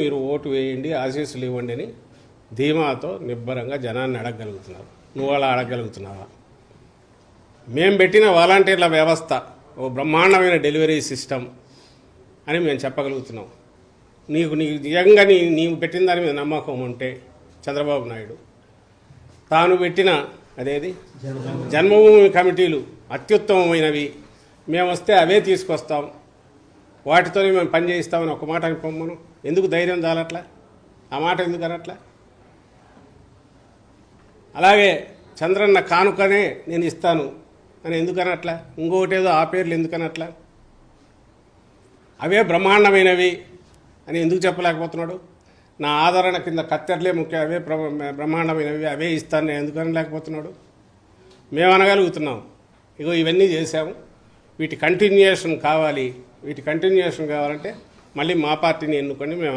మీరు ఓటు వేయండి, ఆశీస్సులు ఇవ్వండి అని ధీమాతో నిబ్బరంగా జనాన్ని అడగగలుగుతున్నారు. నువ్వు అలా అడగగలుగుతున్నావా? మేము పెట్టిన వాలంటీర్ల వ్యవస్థ ఓ బ్రహ్మాండమైన డెలివరీ సిస్టమ్ అని మేము చెప్పగలుగుతున్నాం. నీకు నిజంగా నీవు పెట్టిన దాని మీద నమ్మకం ఉంటే చంద్రబాబు నాయుడు తాను పెట్టిన అదేది జన్మభూమి కమిటీలు అత్యుత్తమమైనవి, మేము వస్తే అవే తీసుకొస్తాం, వాటితోనే మేము పని చేయిస్తామని ఒక మాట అనుకోమను. ఎందుకు ధైర్యం చాలట్లా? ఆ మాట ఎందుకు అనట్లా? అలాగే చంద్రన్న కానుకనే నేను ఇస్తాను అని ఎందుకు అనట్లా? ఇంకొకటేదో ఆ పేర్లు ఎందుకు అనట్లా? అవే బ్రహ్మాండమైనవి అని ఎందుకు చెప్పలేకపోతున్నాడు? నా ఆదరణ కింద కత్తెరలే ముఖ్యం, అవే బ్రహ్మాండమైనవి, అవే ఇస్తాను నేను ఎందుకు అనలేకపోతున్నాడు? మేము అనగలుగుతున్నాం. ఇగో ఇవన్నీ చేశాము, వీటి కంటిన్యూయేషన్ కావాలి. వీటి కంటిన్యూయేషన్ కావాలంటే మళ్ళీ మా పార్టీని ఎన్నుకొని మేము